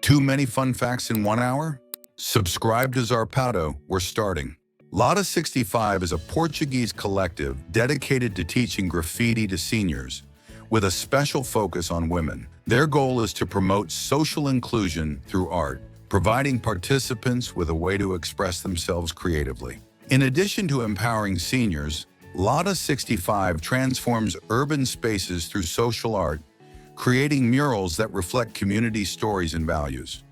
Too many fun facts in 1 hour? Subscribe to Zarpado, we're starting. Lotta 65 is a Portuguese collective dedicated to teaching graffiti to seniors, with a special focus on women. Their goal is to promote social inclusion through art, providing participants with a way to express themselves creatively. In addition to empowering seniors, Lotta 65 transforms urban spaces through social art, creating murals that reflect community stories and values.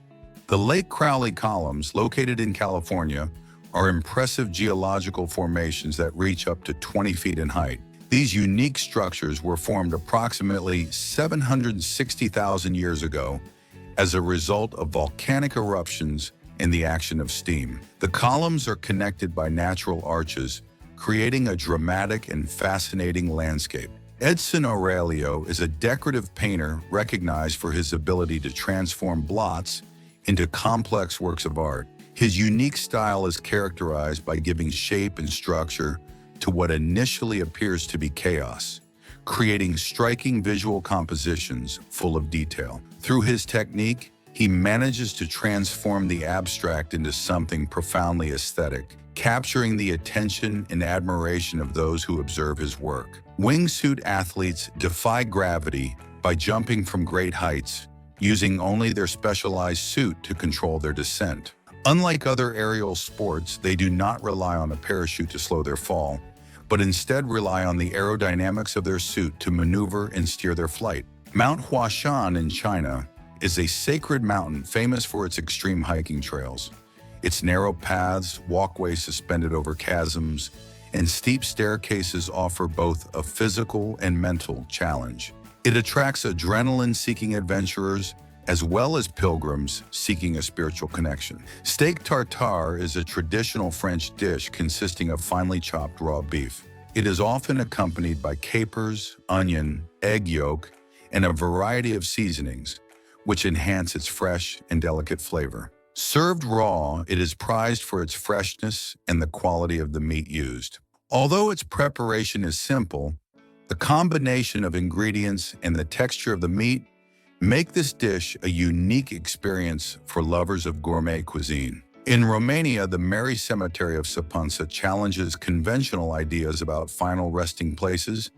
The Lake Crowley columns, located in California, are impressive geological formations that reach up to 20 feet in height. These unique structures were formed approximately 760,000 years ago as a result of volcanic eruptions and the action of steam. The columns are connected by natural arches, creating a dramatic and fascinating landscape. Edson Aurelio is a decorative painter recognized for his ability to transform blots into complex works of art. His unique style is characterized by giving shape and structure to what initially appears to be chaos, creating striking visual compositions full of detail. Through his technique, he manages to transform the abstract into something profoundly aesthetic, capturing the attention and admiration of those who observe his work. Wingsuit athletes defy gravity by jumping from great heights, using only their specialized suit to control their descent. Unlike other aerial sports, they do not rely on a parachute to slow their fall, but instead rely on the aerodynamics of their suit to maneuver and steer their flight. Mount Huashan in China is a sacred mountain famous for its extreme hiking trails. Its narrow paths, walkways suspended over chasms, and steep staircases offer both a physical and mental challenge. It attracts adrenaline-seeking adventurers as well as pilgrims seeking a spiritual connection. Steak tartare is a traditional French dish consisting of finely chopped raw beef. It is often accompanied by capers, onion, egg yolk, and a variety of seasonings, which enhance its fresh and delicate flavor. Served raw, it is prized for its freshness and the quality of the meat used. Although its preparation is simple, the combination of ingredients and the texture of the meat make this dish a unique experience for lovers of gourmet cuisine. In Romania, the Mare Cemetery of Sapunsa challenges conventional ideas about final resting places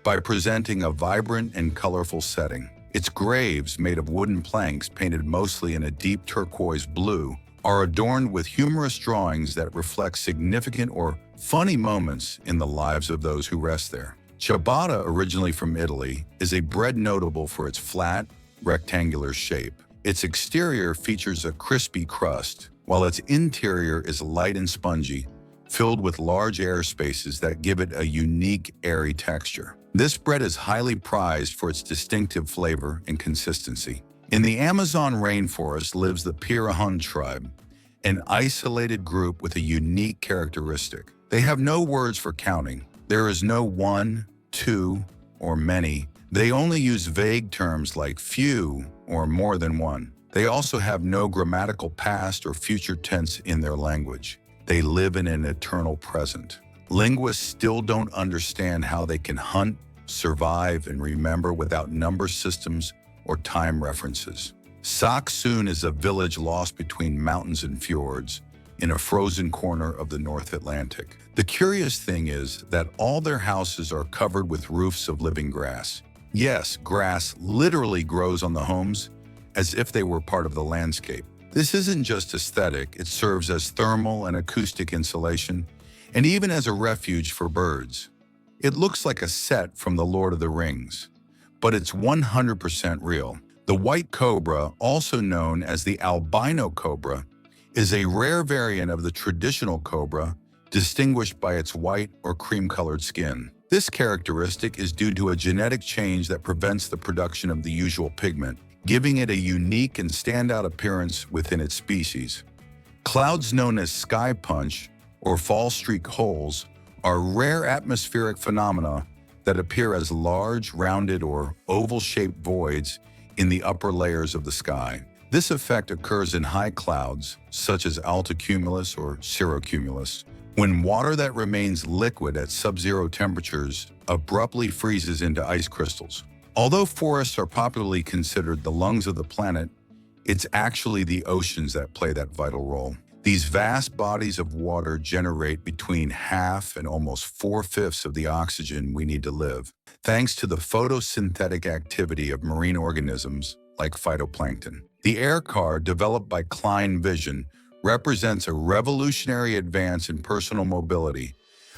by presenting a vibrant and colorful setting. Its graves, made of wooden planks painted mostly in a deep turquoise blue, are adorned with humorous drawings that reflect significant or funny moments in the lives of those who rest there. Ciabatta, originally from Italy, is a bread notable for its flat, rectangular shape. Its exterior features a crispy crust, while its interior is light and spongy, filled with large air spaces that give it a unique, airy texture. This bread is highly prized for its distinctive flavor and consistency. In the Amazon rainforest lives the Pirahun tribe, an isolated group with a unique characteristic. They have no words for counting. There is no one, two, or many. They only use vague terms like few or more than one. They also have no grammatical past or future tense in their language. They live in an eternal present. Linguists still don't understand how they can hunt, survive, and remember without number systems or time references. Saksun is a village lost between mountains and fjords in a frozen corner of the North Atlantic. The curious thing is that all their houses are covered with roofs of living grass. Yes, grass literally grows on the homes as if they were part of the landscape. This isn't just aesthetic, it serves as thermal and acoustic insulation, and even as a refuge for birds. It looks like a set from The Lord of the Rings, but it's 100% real. The white cobra, also known as the albino cobra, is a rare variant of the traditional cobra, distinguished by its white or cream-colored skin. This characteristic is due to a genetic change that prevents the production of the usual pigment, giving it a unique and standout appearance within its species. Clouds known as sky punch, or fall streak holes, are rare atmospheric phenomena that appear as large, rounded, or oval-shaped voids in the upper layers of the sky. This effect occurs in high clouds, such as altocumulus or cirrocumulus, when water that remains liquid at sub-zero temperatures abruptly freezes into ice crystals. Although forests are popularly considered the lungs of the planet, It's actually the oceans that play that vital role. These vast bodies of water generate between half and almost 4/5 of the oxygen we need to live, thanks to the photosynthetic activity of marine organisms like phytoplankton. The air car, developed by Klein Vision, represents a revolutionary advance in personal mobility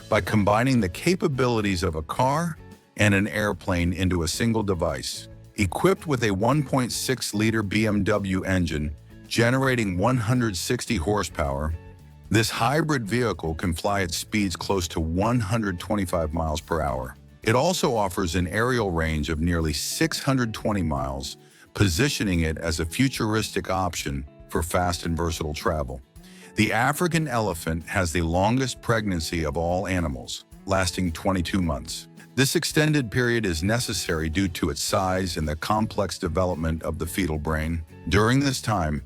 by combining the capabilities of a car and an airplane into a single device. Equipped with a 1.6-liter BMW engine generating 160 horsepower, this hybrid vehicle can fly at speeds close to 125 miles per hour. It also offers an aerial range of nearly 620 miles, positioning it as a futuristic option for fast and versatile travel. The African elephant has the longest pregnancy of all animals, lasting 22 months. This extended period is necessary due to its size and the complex development of the fetal brain. During this time,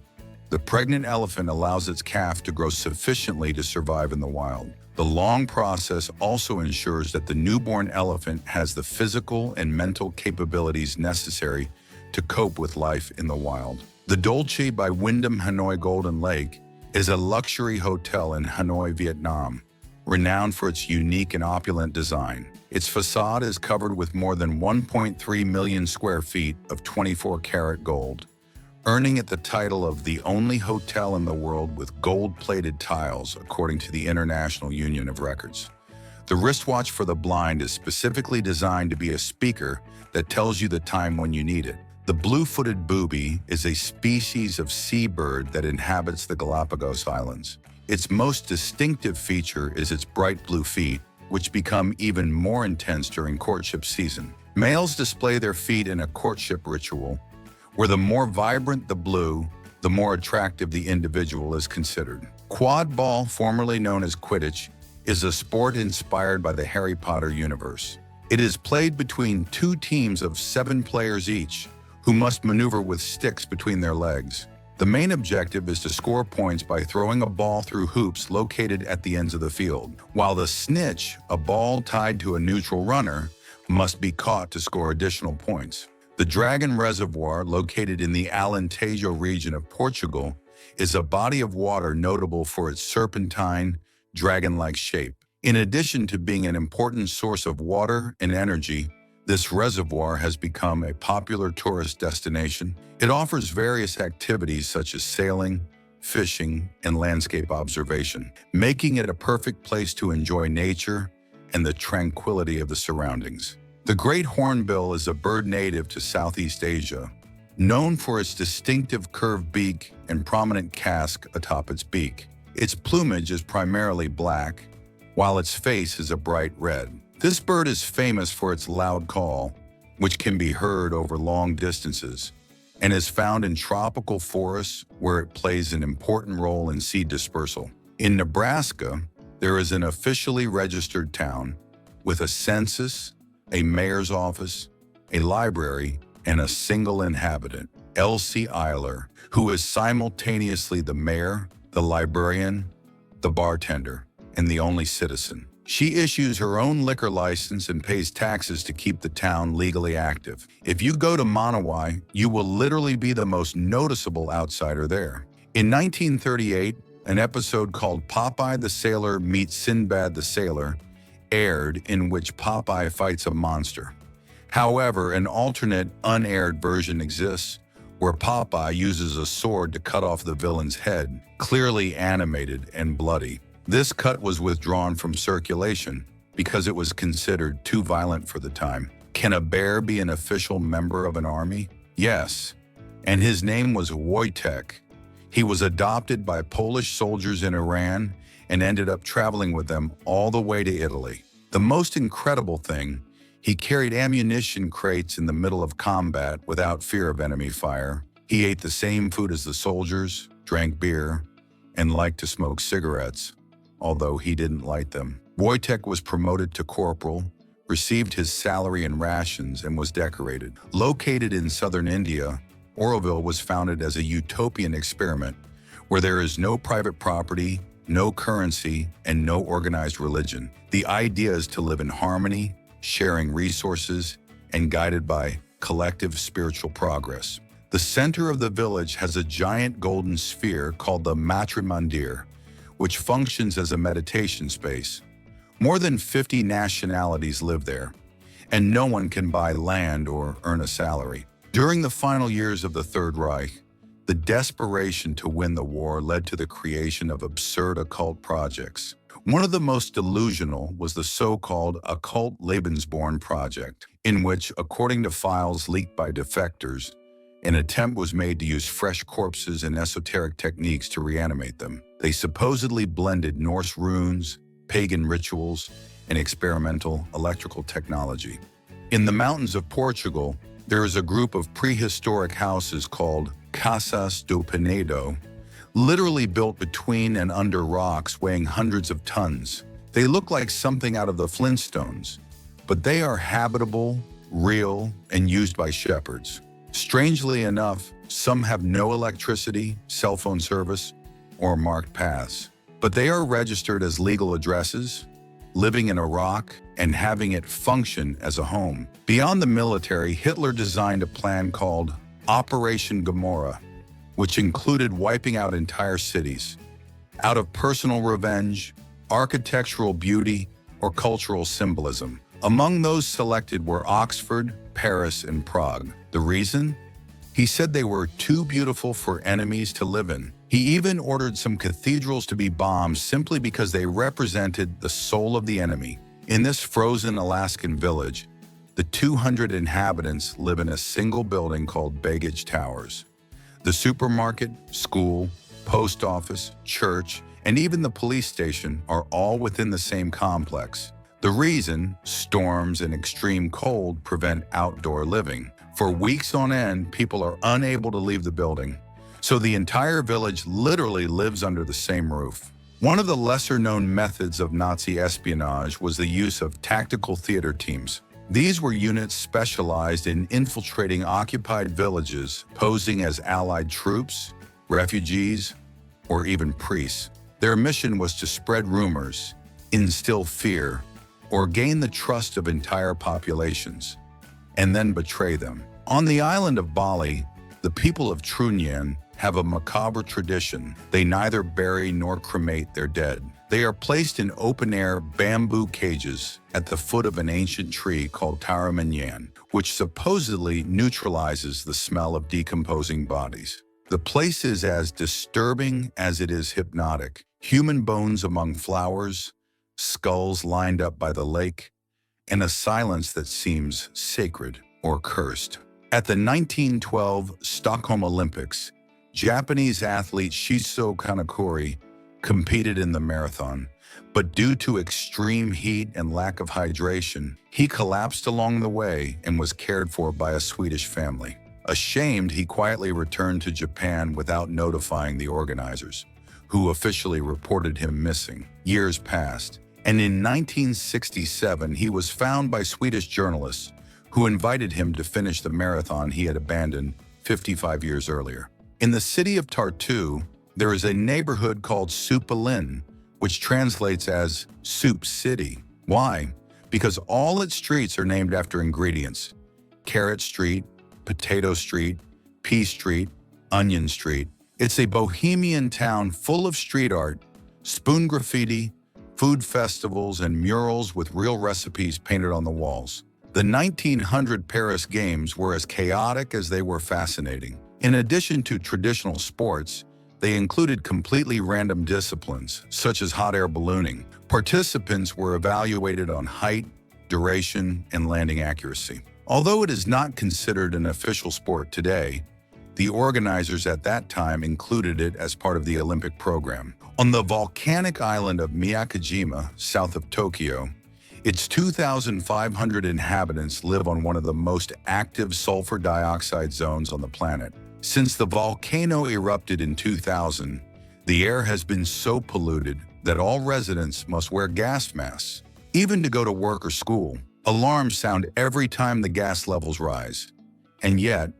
the pregnant elephant allows its calf to grow sufficiently to survive in the wild. The long process also ensures that the newborn elephant has the physical and mental capabilities necessary to cope with life in the wild. The Dolce by Wyndham Hanoi Golden Lake is a luxury hotel in Hanoi, Vietnam, renowned for its unique and opulent design. Its facade is covered with more than 1.3 million square feet of 24-karat gold, earning it the title of the only hotel in the world with gold-plated tiles, according to the International Union of Records. The wristwatch for the blind is specifically designed to be a speaker that tells you the time when you need it. The blue-footed booby is a species of seabird that inhabits the Galapagos Islands. Its most distinctive feature is its bright blue feet, which become even more intense during courtship season. Males display their feet in a courtship ritual, where the more vibrant the blue, the more attractive the individual is considered. Quad ball, formerly known as Quidditch, is a sport inspired by the Harry Potter universe. It is played between two teams of 7 players each, who must maneuver with sticks between their legs. The main objective is to score points by throwing a ball through hoops located at the ends of the field, while the snitch, a ball tied to a neutral runner, must be caught to score additional points. The Dragon Reservoir, located in the Alentejo region of Portugal, is a body of water notable for its serpentine, dragon-like shape. In addition to being an important source of water and energy, this reservoir has become a popular tourist destination. It offers various activities such as sailing, fishing, and landscape observation, making it a perfect place to enjoy nature and the tranquility of the surroundings. The great hornbill is a bird native to Southeast Asia, known for its distinctive curved beak and prominent casque atop its beak. Its plumage is primarily black, while its face is a bright red. This bird is famous for its loud call, which can be heard over long distances, and is found in tropical forests where it plays an important role in seed dispersal. In Nebraska, there is an officially registered town with a census, a mayor's office, a library, and a single inhabitant, Elsie Eiler, who is simultaneously the mayor, the librarian, the bartender, and the only citizen. She issues her own liquor license and pays taxes to keep the town legally active. If you go to Manawai, you will literally be the most noticeable outsider there. In 1938, an episode called Popeye the Sailor Meets Sinbad the Sailor aired, in which Popeye fights a monster. However, an alternate, unaired version exists where Popeye uses a sword to cut off the villain's head, clearly animated and bloody. This cut was withdrawn from circulation because it was considered too violent for the time. Can a bear be an official member of an army? Yes, and his name was Wojtek. He was adopted by Polish soldiers in Iran and ended up traveling with them all the way to Italy. The most incredible thing, he carried ammunition crates in the middle of combat without fear of enemy fire. He ate the same food as the soldiers, drank beer, and liked to smoke cigarettes, although he didn't light them. Wojtek was promoted to corporal, received his salary and rations, and was decorated. Located in southern India, Oroville was founded as a utopian experiment where there is no private property, no currency, and no organized religion. The idea is to live in harmony, sharing resources, and guided by collective spiritual progress. The center of the village has a giant golden sphere called the Matrimandir, which functions as a meditation space. More than 50 nationalities live there, and no one can buy land or earn a salary. During the final years of the Third Reich, the desperation to win the war led to the creation of absurd occult projects. One of the most delusional was the so-called Occult Lebensborn project, in which, according to files leaked by defectors, an attempt was made to use fresh corpses and esoteric techniques to reanimate them. They supposedly blended Norse runes, pagan rituals, and experimental electrical technology. In the mountains of Portugal, there is a group of prehistoric houses called Casas do Penedo, literally built between and under rocks weighing hundreds of tons. They look like something out of the Flintstones, but they are habitable, real, and used by shepherds. Strangely enough, some have no electricity, cell phone service, or marked paths, but they are registered as legal addresses, living in a rock, and having it function as a home. Beyond the military, Hitler designed a plan called Operation Gomorrah, which included wiping out entire cities, out of personal revenge, architectural beauty, or cultural symbolism. Among those selected were Oxford, Paris, and Prague. The reason? He said they were too beautiful for enemies to live in. He even ordered some cathedrals to be bombed simply because they represented the soul of the enemy. In this frozen Alaskan village, the 200 inhabitants live in a single building called Baggage Towers. The supermarket, school, post office, church, and even the police station are all within the same complex. The reason, storms and extreme cold prevent outdoor living. For weeks on end, people are unable to leave the building, so the entire village literally lives under the same roof. One of the lesser-known methods of Nazi espionage was the use of tactical theater teams. These were units specialized in infiltrating occupied villages, posing as Allied troops, refugees, or even priests. Their mission was to spread rumors, instill fear, or gain the trust of entire populations, and then betray them. On the island of Bali, the people of Trunyan have a macabre tradition. They neither bury nor cremate their dead. They are placed in open-air bamboo cages at the foot of an ancient tree called Taramanyan, which supposedly neutralizes the smell of decomposing bodies. The place is as disturbing as it is hypnotic. Human bones among flowers, skulls lined up by the lake, and a silence that seems sacred or cursed. At the 1912 Stockholm Olympics, Japanese athlete Shiso Kanekuri competed in the marathon, but due to extreme heat and lack of hydration, he collapsed along the way and was cared for by a Swedish family. Ashamed, he quietly returned to Japan without notifying the organizers, who officially reported him missing. Years passed, and in 1967 he was found by Swedish journalists who invited him to finish the marathon he had abandoned 55 years earlier. In the city of Tartu, there is a neighborhood called Supalin, which translates as Soup City. Why? Because all its streets are named after ingredients: Carrot Street, Potato Street, Pea Street, Onion Street. It's a bohemian town full of street art, spoon graffiti, food festivals, and murals with real recipes painted on the walls. The 1900 Paris Games were as chaotic as they were fascinating. In addition to traditional sports, they included completely random disciplines, such as hot air ballooning. Participants were evaluated on height, duration, and landing accuracy. Although it is not considered an official sport today, the organizers at that time included it as part of the Olympic program. On the volcanic island of Miyakojima, south of Tokyo, its 2,500 inhabitants live on one of the most active sulfur dioxide zones on the planet. Since the volcano erupted in 2000, the air has been so polluted that all residents must wear gas masks. Even to go to work or school, alarms sound every time the gas levels rise. And yet,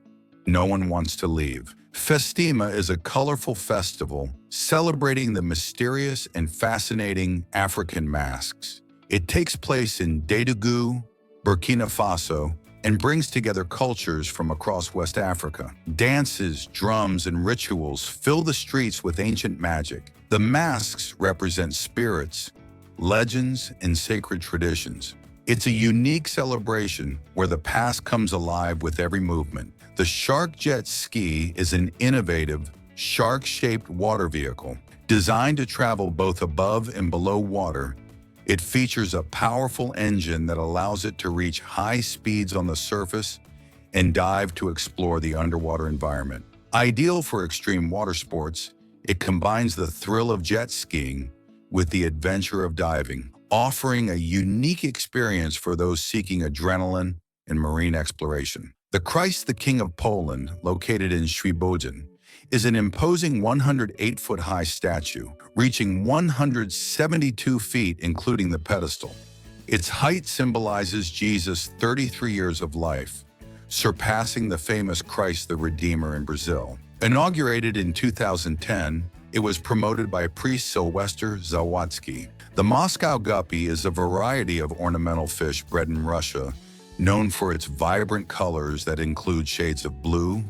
no one wants to leave. Festima is a colorful festival celebrating the mysterious and fascinating African masks. It takes place in Dédougou, Burkina Faso, and brings together cultures from across West Africa. Dances, drums, and rituals fill the streets with ancient magic. The masks represent spirits, legends, and sacred traditions. It's a unique celebration where the past comes alive with every movement. The Shark Jet Ski is an innovative, shark-shaped water vehicle designed to travel both above and below water. It features a powerful engine that allows it to reach high speeds on the surface and dive to explore the underwater environment. Ideal for extreme water sports, it combines the thrill of jet skiing with the adventure of diving, offering a unique experience for those seeking adrenaline and marine exploration. The Christ the King of Poland, located in Świebodzin, is an imposing 108-foot-high statue, reaching 172 feet including the pedestal. Its height symbolizes Jesus' 33 years of life, surpassing the famous Christ the Redeemer in Brazil. Inaugurated in 2010, it was promoted by priest Sylwester Zawadzki. The Moscow guppy is a variety of ornamental fish bred in Russia, known for its vibrant colors that include shades of blue,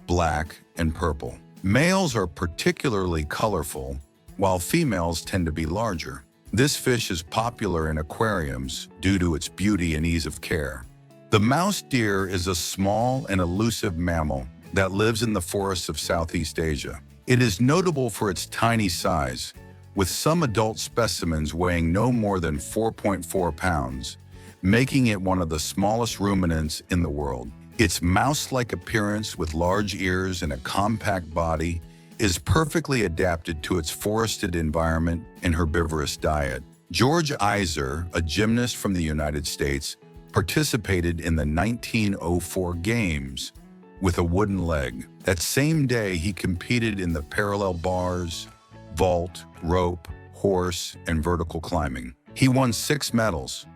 black, and purple. Males are particularly colorful, while females tend to be larger. This fish is popular in aquariums due to its beauty and ease of care. The mouse deer is a small and elusive mammal that lives in the forests of Southeast Asia. It is notable for its tiny size, with some adult specimens weighing no more than 4.4 pounds, making it one of the smallest ruminants in the world. Its mouse-like appearance with large ears and a compact body is perfectly adapted to its forested environment and herbivorous diet. George Iser, a gymnast from the United States, participated in the 1904 Games with a wooden leg. That same day, he competed in the parallel bars, vault, rope, horse, and vertical climbing. He won 6 medals,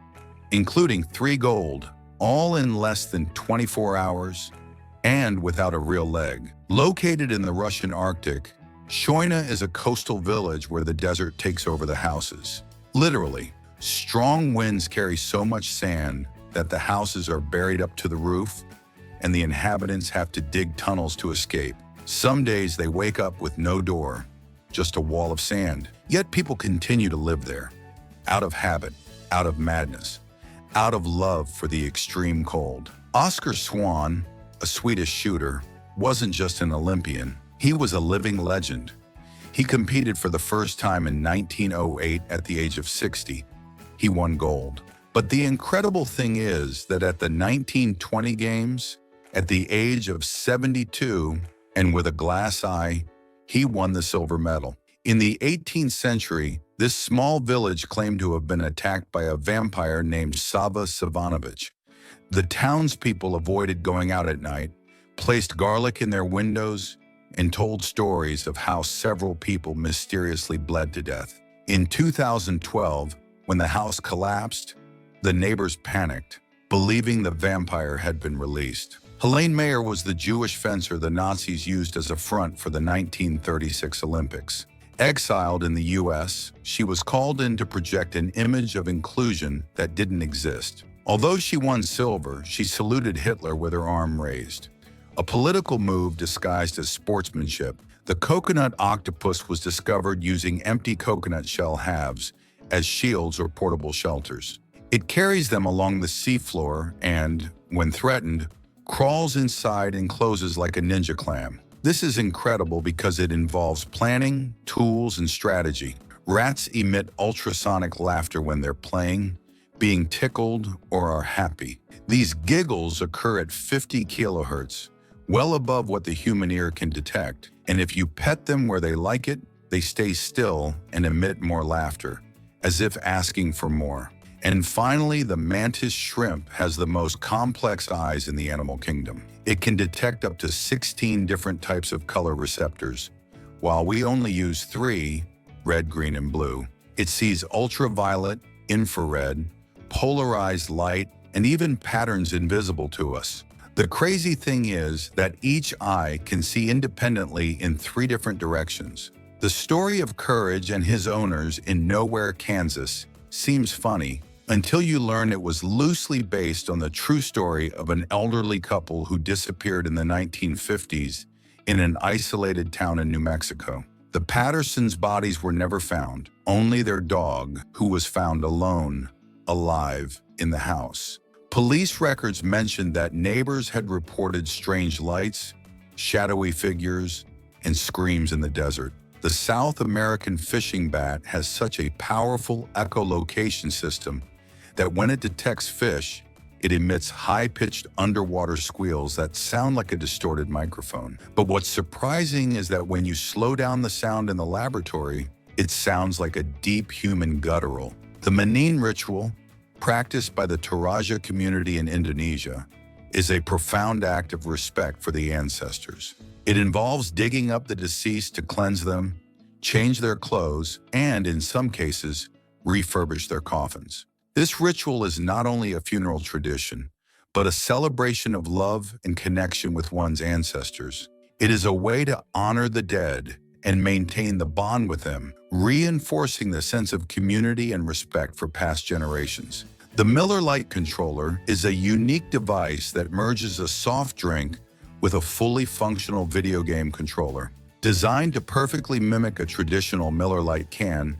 including 3 gold, all in less than 24 hours and without a real leg. Located in the Russian Arctic, Shoina is a coastal village where the desert takes over the houses. Literally, strong winds carry so much sand that the houses are buried up to the roof and the inhabitants have to dig tunnels to escape. Some days they wake up with no door, just a wall of sand. Yet people continue to live there, out of habit, out of madness, out of love for the extreme cold. Oscar Swan, a Swedish shooter, wasn't just an Olympian, he was a living legend. He competed for the first time in 1908 at the age of 60. He won gold. But the incredible thing is that at the 1920 Games, at the age of 72 and with a glass eye, he won the silver medal. In the 18th century, this small village claimed to have been attacked by a vampire named Sava Savanovich. The townspeople avoided going out at night, placed garlic in their windows, and told stories of how several people mysteriously bled to death. In 2012, when the house collapsed, the neighbors panicked, believing the vampire had been released. Helene Mayer was the Jewish fencer the Nazis used as a front for the 1936 Olympics. Exiled in the US, she was called in to project an image of inclusion that didn't exist. Although she won silver, she saluted Hitler with her arm raised. A political move disguised as sportsmanship. The coconut octopus was discovered using empty coconut shell halves as shields or portable shelters. It carries them along the seafloor and, when threatened, crawls inside and closes like a ninja clam. This is incredible because it involves planning, tools, and strategy. Rats emit ultrasonic laughter when they're playing, being tickled, or are happy. These giggles occur at 50 kilohertz, well above what the human ear can detect. And if you pet them where they like it, they stay still and emit more laughter, as if asking for more. And finally, the mantis shrimp has the most complex eyes in the animal kingdom. It can detect up to 16 different types of color receptors, while we only use 3, red, green, and blue. It sees ultraviolet, infrared, polarized light, and even patterns invisible to us. The crazy thing is that each eye can see independently in 3 different directions. The story of Courage and his owners in Nowhere, Kansas seems funny, until you learn it was loosely based on the true story of an elderly couple who disappeared in the 1950s in an isolated town in New Mexico. The Pattersons' bodies were never found, only their dog, who was found alone, alive, in the house. Police records mentioned that neighbors had reported strange lights, shadowy figures, and screams in the desert. The South American fishing bat has such a powerful echolocation system that when it detects fish, it emits high-pitched underwater squeals that sound like a distorted microphone. But what's surprising is that when you slow down the sound in the laboratory, it sounds like a deep human guttural. The Menin ritual, practiced by the Toraja community in Indonesia, is a profound act of respect for the ancestors. It involves digging up the deceased to cleanse them, change their clothes, and, in some cases, refurbish their coffins. This ritual is not only a funeral tradition, but a celebration of love and connection with one's ancestors. It is a way to honor the dead and maintain the bond with them, reinforcing the sense of community and respect for past generations. The Miller Lite controller is a unique device that merges a soft drink with a fully functional video game controller. Designed to perfectly mimic a traditional Miller Lite can,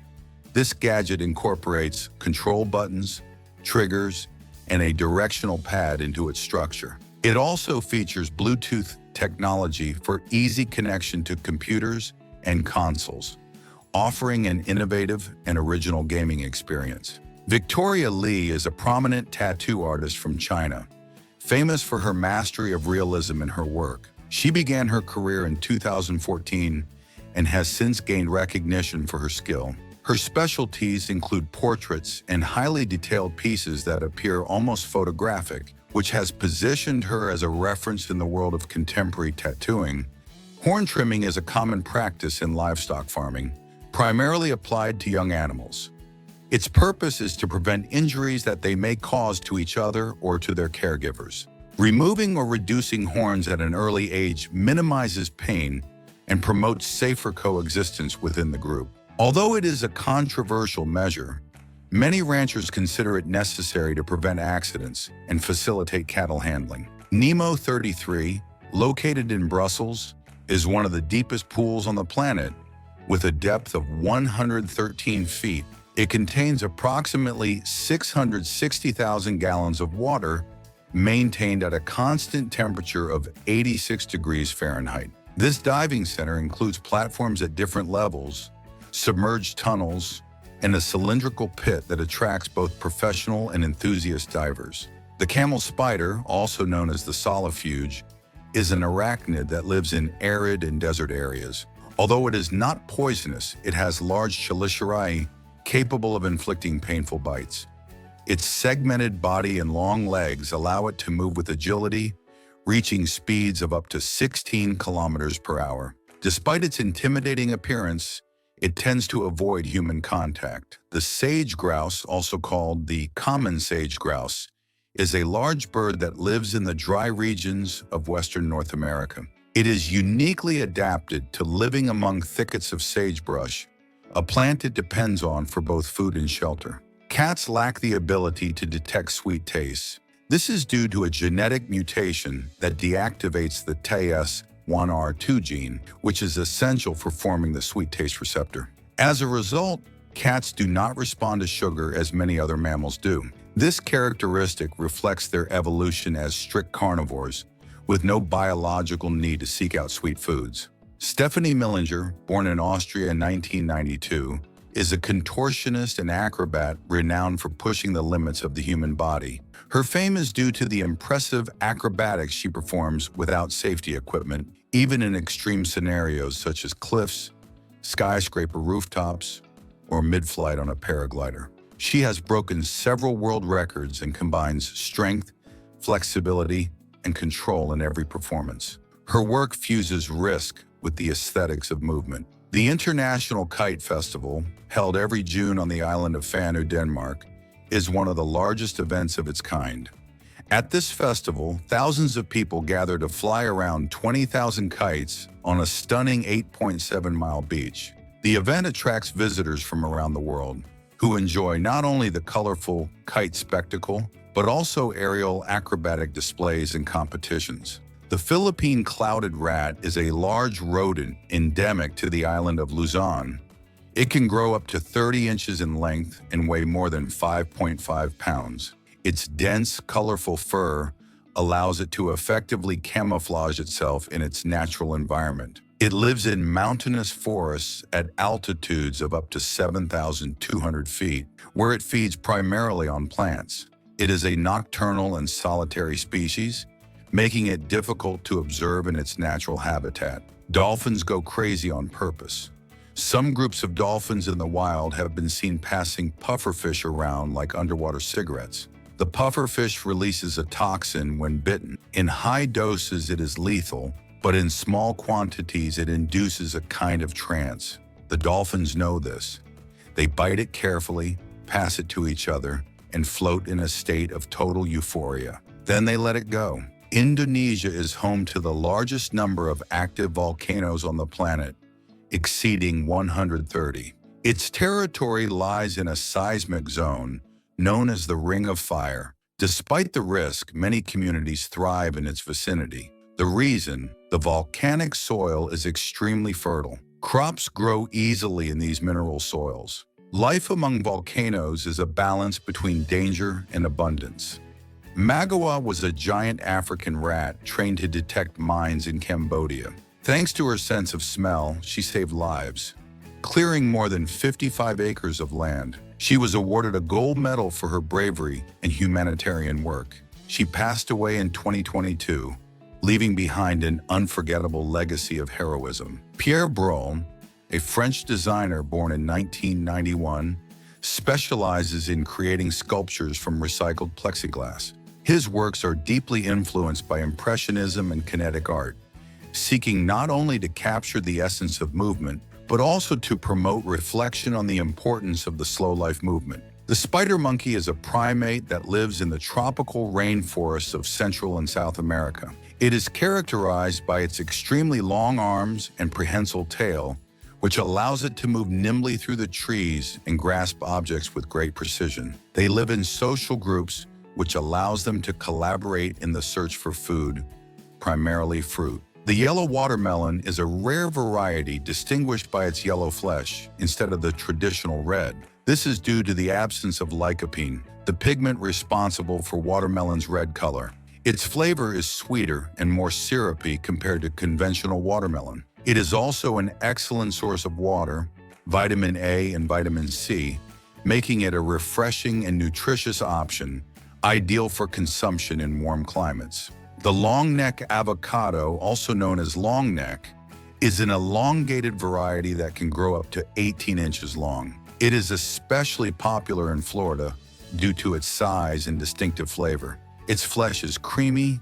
this gadget incorporates control buttons, triggers, and a directional pad into its structure. It also features Bluetooth technology for easy connection to computers and consoles, offering an innovative and original gaming experience. Victoria Lee is a prominent tattoo artist from China, famous for her mastery of realism in her work. She began her career in 2014 and has since gained recognition for her skill. Her specialties include portraits and highly detailed pieces that appear almost photographic, which has positioned her as a reference in the world of contemporary tattooing. Horn trimming is a common practice in livestock farming, primarily applied to young animals. Its purpose is to prevent injuries that they may cause to each other or to their caregivers. Removing or reducing horns at an early age minimizes pain and promotes safer coexistence within the group. Although it is a controversial measure, many ranchers consider it necessary to prevent accidents and facilitate cattle handling. Nemo 33, located in Brussels, is one of the deepest pools on the planet, with a depth of 113 feet. It contains approximately 660,000 gallons of water, maintained at a constant temperature of 86 degrees Fahrenheit. This diving center includes platforms at different levels, submerged tunnels, and a cylindrical pit that attracts both professional and enthusiast divers. The camel spider, also known as the solifuge, is an arachnid that lives in arid and desert areas. Although it is not poisonous, it has large chelicerae capable of inflicting painful bites. Its segmented body and long legs allow it to move with agility, reaching speeds of up to 16 kilometers per hour. Despite its intimidating appearance, it tends to avoid human contact. The sage grouse, also called the common sage grouse, is a large bird that lives in the dry regions of western North America. It is uniquely adapted to living among thickets of sagebrush, a plant it depends on for both food and shelter. Cats lack the ability to detect sweet tastes. This is due to a genetic mutation that deactivates the TS1R2 gene, which is essential for forming the sweet taste receptor. As a result, cats do not respond to sugar as many other mammals do. This characteristic reflects their evolution as strict carnivores, with no biological need to seek out sweet foods. Stephanie Millinger, born in Austria in 1992, is a contortionist and acrobat renowned for pushing the limits of the human body. Her fame is due to the impressive acrobatics she performs without safety equipment, even in extreme scenarios such as cliffs, skyscraper rooftops, or mid-flight on a paraglider. She has broken several world records and combines strength, flexibility, and control in every performance. Her work fuses risk with the aesthetics of movement. The International Kite Festival, held every June on the island of Fanø, Denmark, is one of the largest events of its kind. At this festival, thousands of people gather to fly around 20,000 kites on a stunning 8.7-mile beach. The event attracts visitors from around the world, who enjoy not only the colorful kite spectacle, but also aerial acrobatic displays and competitions. The Philippine clouded rat is a large rodent endemic to the island of Luzon. It can grow up to 30 inches in length and weigh more than 5.5 pounds. Its dense, colorful fur allows it to effectively camouflage itself in its natural environment. It lives in mountainous forests at altitudes of up to 7,200 feet, where it feeds primarily on plants. It is a nocturnal and solitary species, making it difficult to observe in its natural habitat. Dolphins go crazy on purpose. Some groups of dolphins in the wild have been seen passing pufferfish around like underwater cigarettes. The pufferfish releases a toxin when bitten. In high doses, it is lethal, but in small quantities, it induces a kind of trance. The dolphins know this. They bite it carefully, pass it to each other, and float in a state of total euphoria. Then they let it go. Indonesia is home to the largest number of active volcanoes on the planet, exceeding 130. Its territory lies in a seismic zone known as the Ring of Fire. Despite the risk, many communities thrive in its vicinity. The reason? The volcanic soil is extremely fertile. Crops grow easily in these mineral soils. Life among volcanoes is a balance between danger and abundance. Magawa was a giant African rat trained to detect mines in Cambodia. Thanks to her sense of smell, she saved lives, clearing more than 55 acres of land. She was awarded a gold medal for her bravery and humanitarian work. She passed away in 2022, leaving behind an unforgettable legacy of heroism. Pierre Brol, a French designer born in 1991, specializes in creating sculptures from recycled plexiglass. His works are deeply influenced by Impressionism and kinetic art, seeking not only to capture the essence of movement, but also to promote reflection on the importance of the slow life movement. The spider monkey is a primate that lives in the tropical rainforests of Central and South America. It is characterized by its extremely long arms and prehensile tail, which allows it to move nimbly through the trees and grasp objects with great precision. They live in social groups, which allows them to collaborate in the search for food, primarily fruit. The yellow watermelon is a rare variety distinguished by its yellow flesh instead of the traditional red. This is due to the absence of lycopene, the pigment responsible for watermelon's red color. Its flavor is sweeter and more syrupy compared to conventional watermelon. It is also an excellent source of water, vitamin A and vitamin C, making it a refreshing and nutritious option, ideal for consumption in warm climates. The long-neck avocado, also known as long neck, is an elongated variety that can grow up to 18 inches long. It is especially popular in Florida due to its size and distinctive flavor. Its flesh is creamy,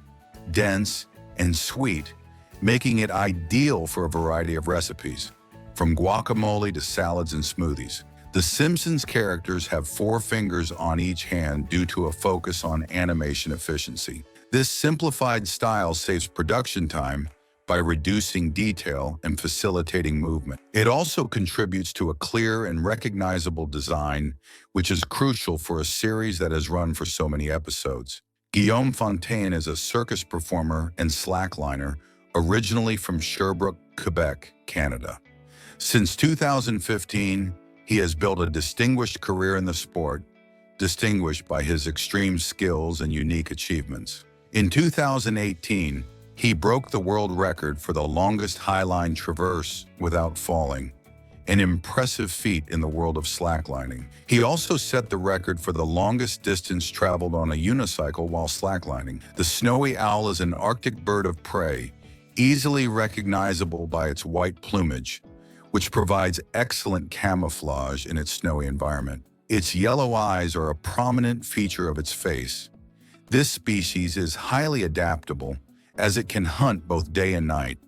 dense, and sweet, making it ideal for a variety of recipes, from guacamole to salads and smoothies. The Simpsons characters have 4 fingers on each hand due to a focus on animation efficiency. This simplified style saves production time by reducing detail and facilitating movement. It also contributes to a clear and recognizable design, which is crucial for a series that has run for so many episodes. Guillaume Fontaine is a circus performer and slackliner, originally from Sherbrooke, Quebec, Canada. Since 2015, he has built a distinguished career in the sport, distinguished by his extreme skills and unique achievements. In 2018, he broke the world record for the longest highline traverse without falling, an impressive feat in the world of slacklining. He also set the record for the longest distance traveled on a unicycle while slacklining. The snowy owl is an Arctic bird of prey, easily recognizable by its white plumage, which provides excellent camouflage in its snowy environment. Its yellow eyes are a prominent feature of its face. This species is highly adaptable, as it can hunt both day and night,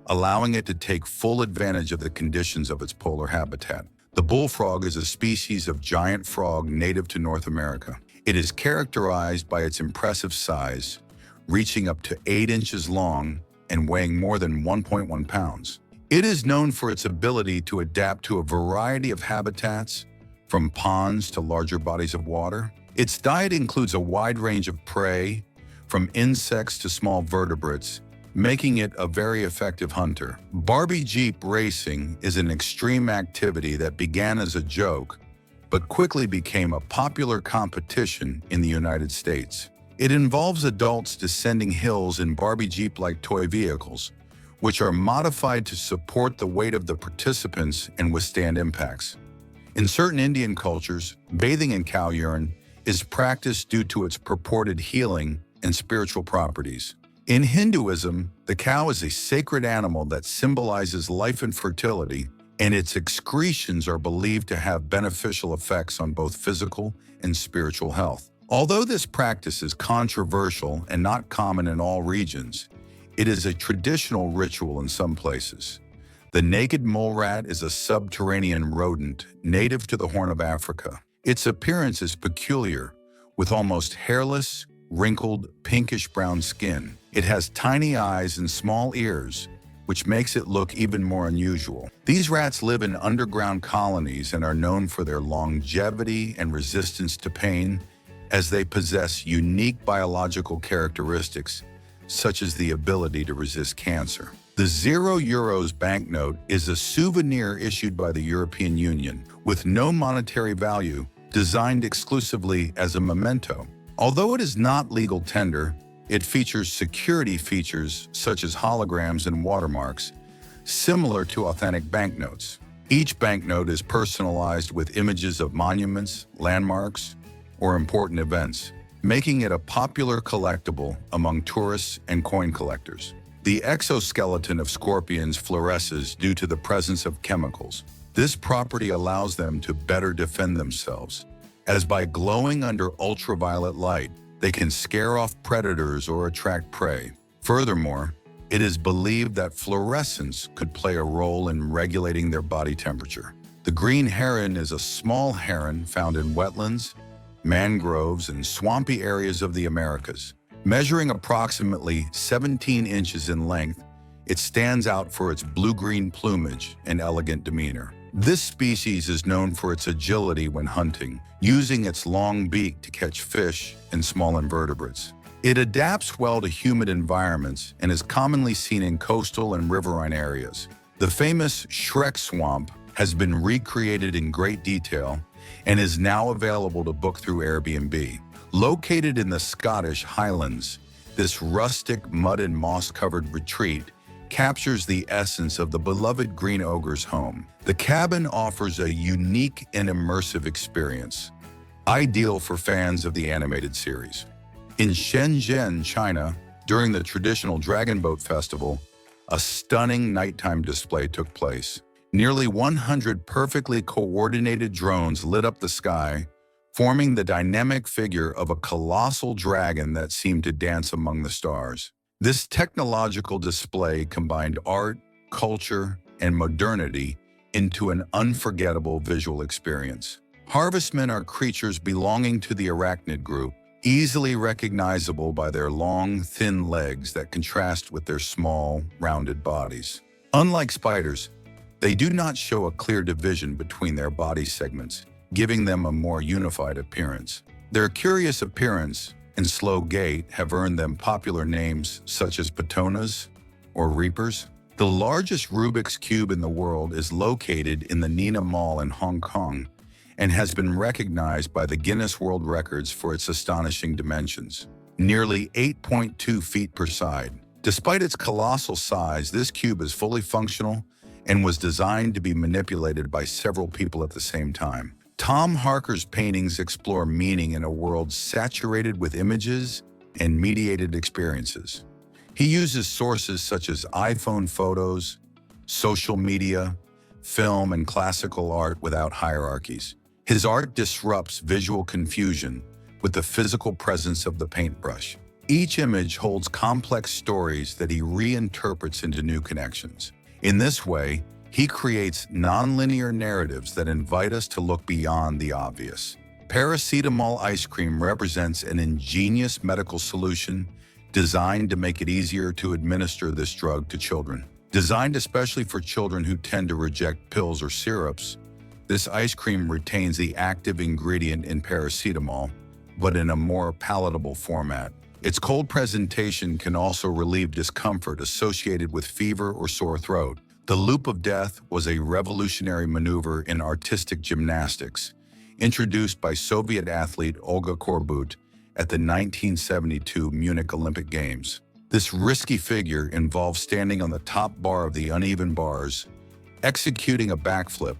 allowing it to take full advantage of the conditions of its polar habitat. The bullfrog is a species of giant frog native to North America. It is characterized by its impressive size, reaching up to 8 inches long and weighing more than 1.1 pounds. It is known for its ability to adapt to a variety of habitats, from ponds to larger bodies of water. Its diet includes a wide range of prey, from insects to small vertebrates, making it a very effective hunter. Barbie Jeep racing is an extreme activity that began as a joke, but quickly became a popular competition in the United States. It involves adults descending hills in Barbie Jeep-like toy vehicles, which are modified to support the weight of the participants and withstand impacts. In certain Indian cultures, bathing in cow urine is practiced due to its purported healing and spiritual properties. In Hinduism, the cow is a sacred animal that symbolizes life and fertility, and its excretions are believed to have beneficial effects on both physical and spiritual health. Although this practice is controversial and not common in all regions, it is a traditional ritual in some places. The naked mole rat is a subterranean rodent native to the Horn of Africa. Its appearance is peculiar, with almost hairless, wrinkled, pinkish-brown skin. It has tiny eyes and small ears, which makes it look even more unusual. These rats live in underground colonies and are known for their longevity and resistance to pain, as they possess unique biological characteristics, such as the ability to resist cancer. The €0 banknote is a souvenir issued by the European Union, with no monetary value, designed exclusively as a memento. Although it is not legal tender, it features security features such as holograms and watermarks, similar to authentic banknotes. Each banknote is personalized with images of monuments, landmarks, or important events, making it a popular collectible among tourists and coin collectors. The exoskeleton of scorpions fluoresces due to the presence of chemicals. This property allows them to better defend themselves, as by glowing under ultraviolet light, they can scare off predators or attract prey. Furthermore, it is believed that fluorescence could play a role in regulating their body temperature. The green heron is a small heron found in wetlands, mangroves, and swampy areas of the Americas. Measuring approximately 17 inches in length, it stands out for its blue-green plumage and elegant demeanor. This species is known for its agility when hunting, using its long beak to catch fish and small invertebrates. It adapts well to humid environments and is commonly seen in coastal and riverine areas. The famous Shrek Swamp has been recreated in great detail and is now available to book through Airbnb. Located in the Scottish Highlands, this rustic mud and moss-covered retreat captures the essence of the beloved Green Ogre's home. The cabin offers a unique and immersive experience, ideal for fans of the animated series. In Shenzhen, China, during the traditional Dragon Boat Festival, a stunning nighttime display took place. Nearly 100 perfectly coordinated drones lit up the sky, forming the dynamic figure of a colossal dragon that seemed to dance among the stars. This technological display combined art, culture, and modernity into an unforgettable visual experience. Harvestmen are creatures belonging to the arachnid group, easily recognizable by their long, thin legs that contrast with their small, rounded bodies. Unlike spiders, they do not show a clear division between their body segments, giving them a more unified appearance. Their curious appearance and slow gait have earned them popular names such as Patonas or Reapers. The largest Rubik's Cube in the world is located in the Nina Mall in Hong Kong and has been recognized by the Guinness World Records for its astonishing dimensions, nearly 8.2 feet per side. Despite its colossal size, this cube is fully functional and was designed to be manipulated by several people at the same time. Tom Harker's paintings explore meaning in a world saturated with images and mediated experiences. He uses sources such as iPhone photos, social media, film, and classical art without hierarchies. His art disrupts visual confusion with the physical presence of the paintbrush. Each image holds complex stories that he reinterprets into new connections. In this way, he creates nonlinear narratives that invite us to look beyond the obvious. Paracetamol ice cream represents an ingenious medical solution designed to make it easier to administer this drug to children. Designed especially for children who tend to reject pills or syrups, This ice cream retains the active ingredient in paracetamol, but in a more palatable format. Its cold presentation can also relieve discomfort associated with fever or sore throat. The loop of death was a revolutionary maneuver in artistic gymnastics, introduced by Soviet athlete Olga Korbut at the 1972 Munich Olympic Games. This risky figure involves standing on the top bar of the uneven bars, executing a backflip,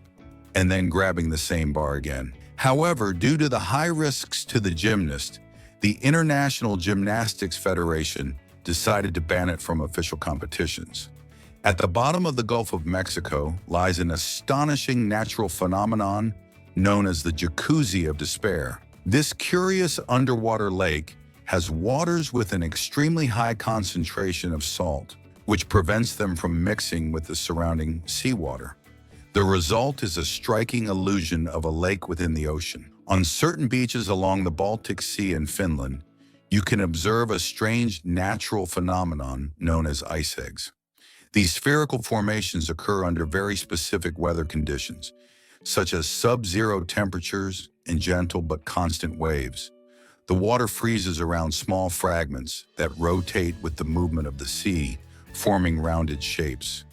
and then grabbing the same bar again. However, due to the high risks to the gymnast, the International Gymnastics Federation decided to ban it from official competitions. At the bottom of the Gulf of Mexico lies an astonishing natural phenomenon known as the Jacuzzi of Despair. This curious underwater lake has waters with an extremely high concentration of salt, which prevents them from mixing with the surrounding seawater. The result is a striking illusion of a lake within the ocean. On certain beaches along the Baltic Sea in Finland, you can observe a strange natural phenomenon known as ice eggs. These spherical formations occur under very specific weather conditions, such as sub-zero temperatures and gentle but constant waves. The water freezes around small fragments that rotate with the movement of the sea, forming rounded shapes.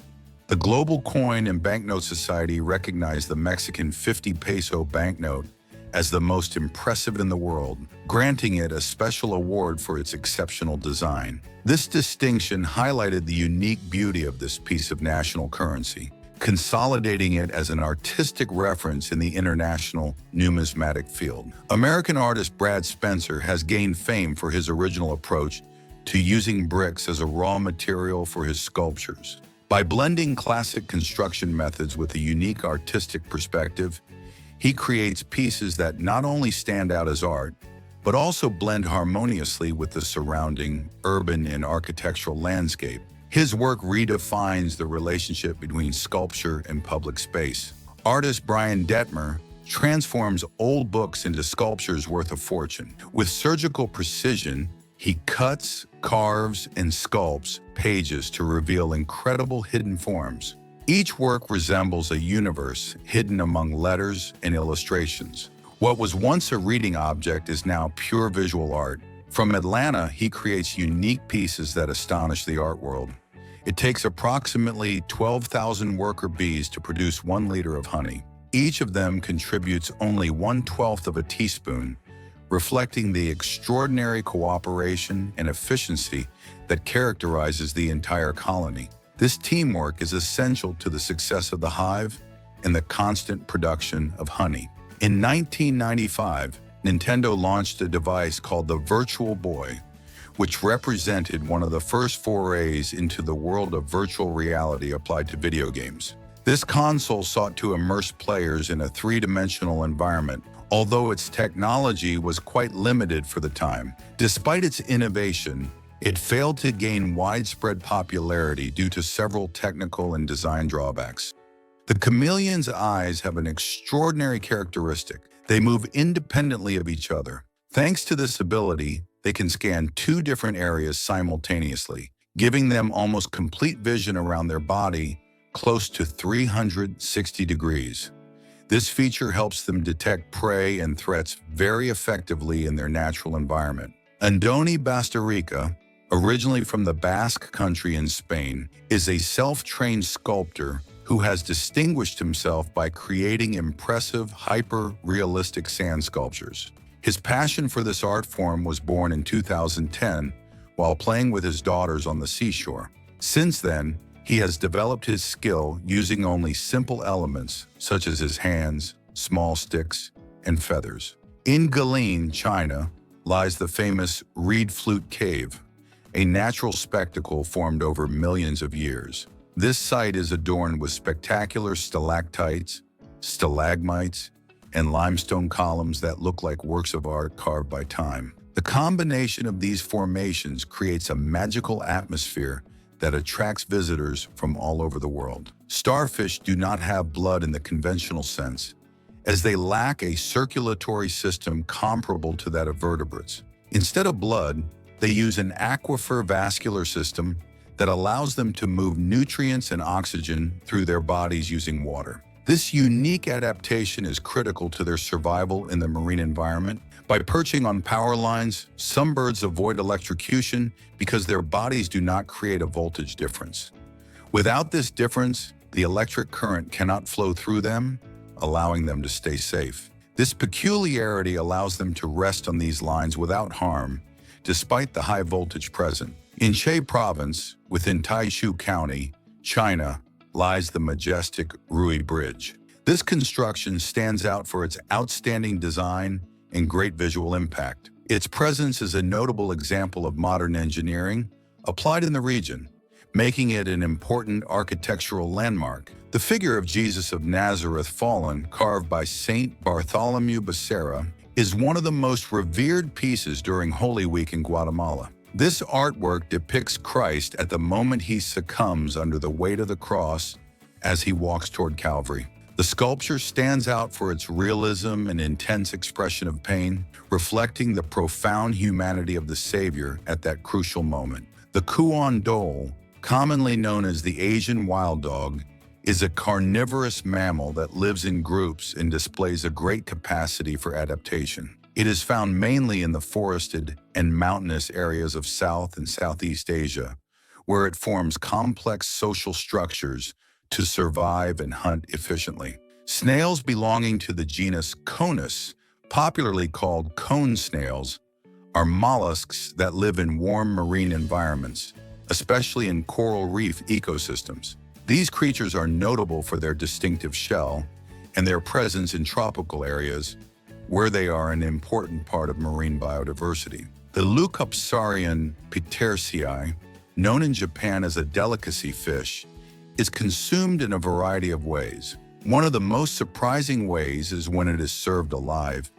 The Global Coin and Banknote Society recognized the Mexican 50 peso banknote as the most impressive in the world, granting it a special award for its exceptional design. This distinction highlighted the unique beauty of this piece of national currency, consolidating it as an artistic reference in the international numismatic field. American artist Brad Spencer has gained fame for his original approach to using bricks as a raw material for his sculptures. By blending classic construction methods with a unique artistic perspective, he creates pieces that not only stand out as art, but also blend harmoniously with the surrounding urban and architectural landscape. His work redefines the relationship between sculpture and public space. Artist Brian Detmer transforms old books into sculptures worth a fortune. With surgical precision, he cuts, carves, and sculpts pages to reveal incredible hidden forms. Each work resembles a universe hidden among letters and illustrations. What was once a reading object is now pure visual art. From Atlanta, he creates unique pieces that astonish the art world. It takes approximately 12,000 worker bees to produce 1 liter of honey. Each of them contributes only 1/12 of a teaspoon, reflecting the extraordinary cooperation and efficiency that characterizes the entire colony. This teamwork is essential to the success of the hive and the constant production of honey. In 1995, Nintendo launched a device called the Virtual Boy, which represented one of the first forays into the world of virtual reality applied to video games. This console sought to immerse players in a three-dimensional environment, although its technology was quite limited for the time. Despite its innovation, it failed to gain widespread popularity due to several technical and design drawbacks. The chameleon's eyes have an extraordinary characteristic. They move independently of each other. Thanks to this ability, they can scan 2 different areas simultaneously, giving them almost complete vision around their body, close to 360 degrees. This feature helps them detect prey and threats very effectively in their natural environment. Andoni Bastarrica, originally from the Basque country in Spain, is a self-trained sculptor who has distinguished himself by creating impressive, hyper-realistic sand sculptures. His passion for this art form was born in 2010 while playing with his daughters on the seashore. Since then, he has developed his skill using only simple elements such as his hands, small sticks, and feathers. In Guilin, China, lies the famous reed flute cave, a natural spectacle formed over millions of years. This site is adorned with spectacular stalactites, stalagmites, and limestone columns that look like works of art carved by time. The combination of these formations creates a magical atmosphere that attracts visitors from all over the world. Starfish do not have blood in the conventional sense, as they lack a circulatory system comparable to that of vertebrates. Instead of blood, they use an aquifer vascular system that allows them to move nutrients and oxygen through their bodies using water. This unique adaptation is critical to their survival in the marine environment. By perching on power lines, some birds avoid electrocution because their bodies do not create a voltage difference. Without this difference, the electric current cannot flow through them, allowing them to stay safe. This peculiarity allows them to rest on these lines without harm, despite the high voltage present. In Che Province, within Taishu County, China, lies the majestic Rui Bridge. This construction stands out for its outstanding design and great visual impact. Its presence is a notable example of modern engineering applied in the region, making it an important architectural landmark. The figure of Jesus of Nazareth fallen, carved by Saint Bartholomew Becerra, is one of the most revered pieces during Holy Week in Guatemala. This artwork depicts Christ at the moment he succumbs under the weight of the cross as he walks toward Calvary. The sculpture stands out for its realism and intense expression of pain, reflecting the profound humanity of the Savior at that crucial moment. The Kuan Dole, commonly known as the Asian wild dog, is a carnivorous mammal that lives in groups and displays a great capacity for adaptation. It is found mainly in the forested and mountainous areas of South and Southeast Asia, where it forms complex social structures to survive and hunt efficiently. Snails belonging to the genus Conus, popularly called cone snails, are mollusks that live in warm marine environments, especially in coral reef ecosystems. These creatures are notable for their distinctive shell and their presence in tropical areas, where they are an important part of marine biodiversity. The Leucopsarian pteridacea, known in Japan as a delicacy fish, is consumed in a variety of ways. One of the most surprising ways is when it is served alive,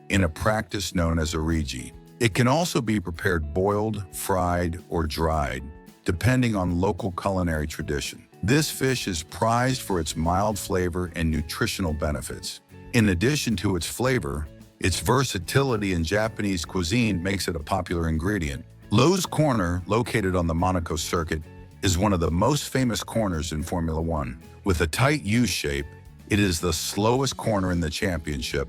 in a practice known as origi. It can also be prepared boiled, fried, or dried, depending on local culinary tradition. This fish is prized for its mild flavor and nutritional benefits. In addition to its flavor, its versatility in Japanese cuisine makes it a popular ingredient. Lowe's Corner, located on the Monaco circuit, is one of the most famous corners in Formula One. With a tight U-shape, it is the slowest corner in the championship,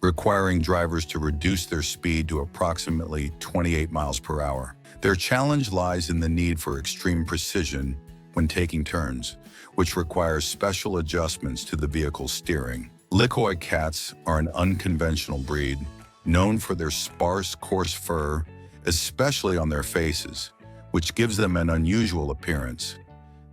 requiring drivers to reduce their speed to approximately 28 miles per hour. Their challenge lies in the need for extreme precision when taking turns, which requires special adjustments to the vehicle's steering. Likoi cats are an unconventional breed, known for their sparse, coarse fur, especially on their faces, which gives them an unusual appearance.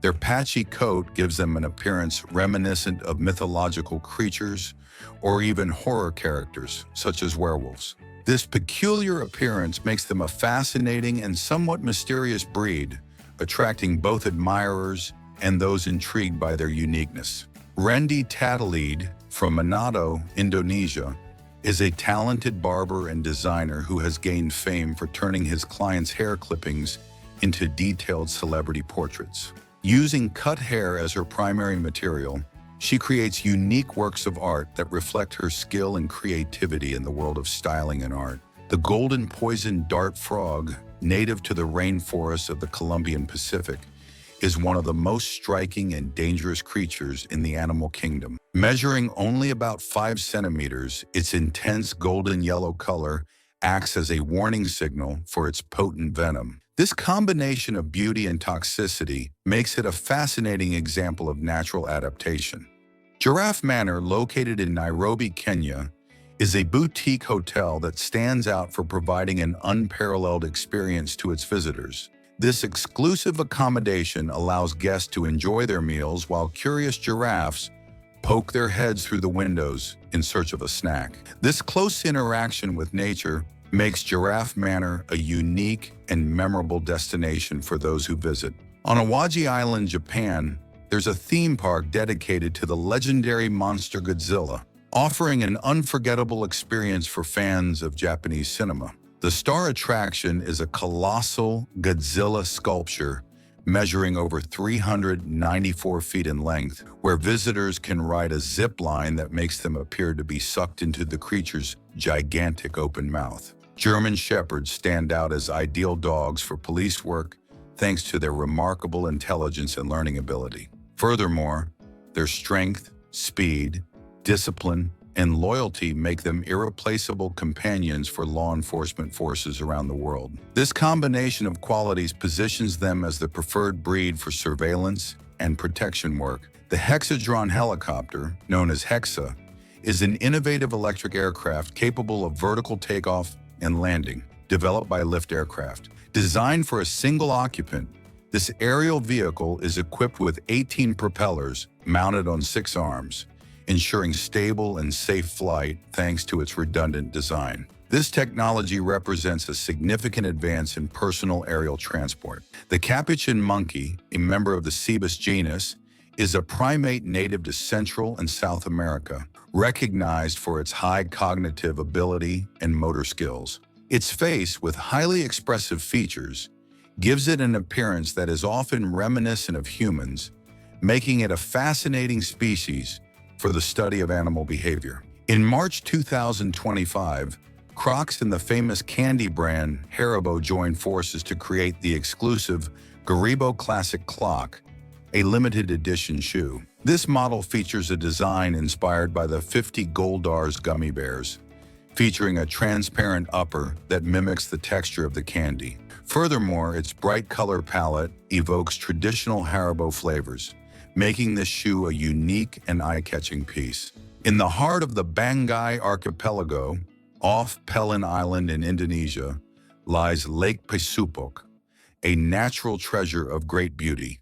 Their patchy coat gives them an appearance reminiscent of mythological creatures or even horror characters, such as werewolves. This peculiar appearance makes them a fascinating and somewhat mysterious breed, attracting both admirers and those intrigued by their uniqueness. Randy Tatalid from Manado, Indonesia, is a talented barber and designer who has gained fame for turning his clients' hair clippings into detailed celebrity portraits. Using cut hair as her primary material, she creates unique works of art that reflect her skill and creativity in the world of styling and art. The golden poison dart frog, native to the rainforests of the Colombian Pacific, is one of the most striking and dangerous creatures in the animal kingdom. Measuring only about 5 centimeters, its intense golden yellow color acts as a warning signal for its potent venom. This combination of beauty and toxicity makes it a fascinating example of natural adaptation. Giraffe Manor, located in Nairobi, Kenya, is a boutique hotel that stands out for providing an unparalleled experience to its visitors. This exclusive accommodation allows guests to enjoy their meals while curious giraffes poke their heads through the windows in search of a snack. This close interaction with nature makes Giraffe Manor a unique and memorable destination for those who visit. On Awaji Island, Japan, there's a theme park dedicated to the legendary monster Godzilla, offering an unforgettable experience for fans of Japanese cinema. The star attraction is a colossal Godzilla sculpture measuring over 394 feet in length, where visitors can ride a zip line that makes them appear to be sucked into the creature's gigantic open mouth. German Shepherds stand out as ideal dogs for police work thanks to their remarkable intelligence and learning ability. Furthermore, their strength, speed, discipline, and loyalty make them irreplaceable companions for law enforcement forces around the world. This combination of qualities positions them as the preferred breed for surveillance and protection work. The Hexadron helicopter, known as Hexa, is an innovative electric aircraft capable of vertical takeoff and landing, developed by Lift Aircraft. Designed for a single occupant, this aerial vehicle is equipped with 18 propellers mounted on 6 arms, ensuring stable and safe flight thanks to its redundant design. This technology represents a significant advance in personal aerial transport. The capuchin monkey, a member of the Cebus genus, is a primate native to Central and South America, recognized for its high cognitive ability and motor skills. Its face, with highly expressive features, gives it an appearance that is often reminiscent of humans, making it a fascinating species for the study of animal behavior. In March 2025, Crocs and the famous candy brand Haribo joined forces to create the exclusive Garibo Classic Clock, a limited edition shoe. This model features a design inspired by the 50 Goldars gummy bears, featuring a transparent upper that mimics the texture of the candy. Furthermore, its bright color palette evokes traditional Haribo flavors, making this shoe a unique and eye-catching piece. In the heart of the Banggai archipelago, off Pelin Island in Indonesia, lies Lake Pasupok, a natural treasure of great beauty.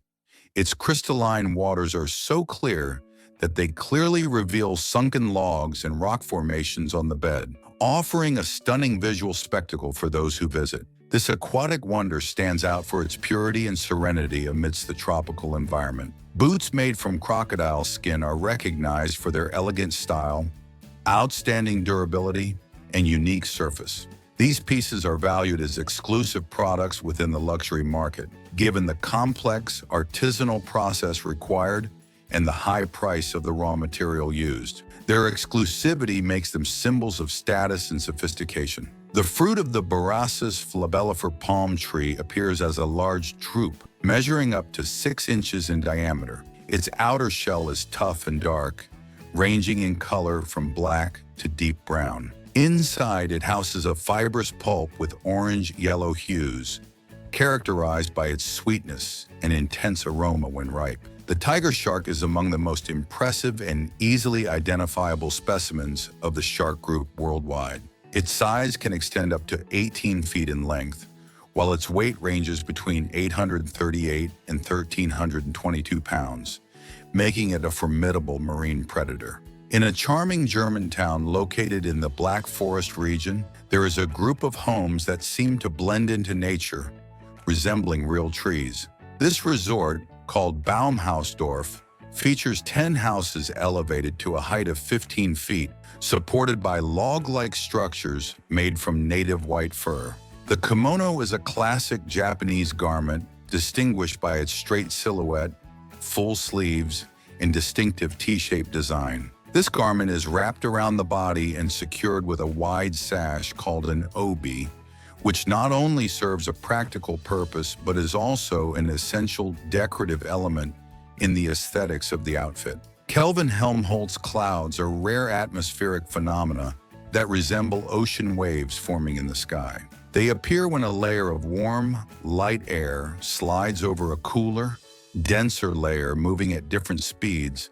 Its crystalline waters are so clear that they clearly reveal sunken logs and rock formations on the bed, offering a stunning visual spectacle for those who visit. This aquatic wonder stands out for its purity and serenity amidst the tropical environment. Boots made from crocodile skin are recognized for their elegant style, outstanding durability, and unique surface. These pieces are valued as exclusive products within the luxury market, given the complex artisanal process required and the high price of the raw material used. Their exclusivity makes them symbols of status and sophistication. The fruit of the Borassus flabellifer palm tree appears as a large drupe, measuring up to 6 inches in diameter. Its outer shell is tough and dark, ranging in color from black to deep brown. Inside, it houses a fibrous pulp with orange-yellow hues, characterized by its sweetness and intense aroma when ripe. The tiger shark is among the most impressive and easily identifiable specimens of the shark group worldwide. Its size can extend up to 18 feet in length, while its weight ranges between 838 and 1,322 pounds, making it a formidable marine predator. In a charming German town located in the Black Forest region, there is a group of homes that seem to blend into nature, resembling real trees. This resort, called Baumhausdorf, features 10 houses elevated to a height of 15 feet, supported by log-like structures made from native white fur. The kimono is a classic Japanese garment distinguished by its straight silhouette, full sleeves, and distinctive T-shaped design. This garment is wrapped around the body and secured with a wide sash called an obi, which not only serves a practical purpose but is also an essential decorative element in the aesthetics of the outfit. Kelvin Helmholtz clouds are rare atmospheric phenomena that resemble ocean waves forming in the sky. They appear when a layer of warm, light air slides over a cooler, denser layer moving at different speeds,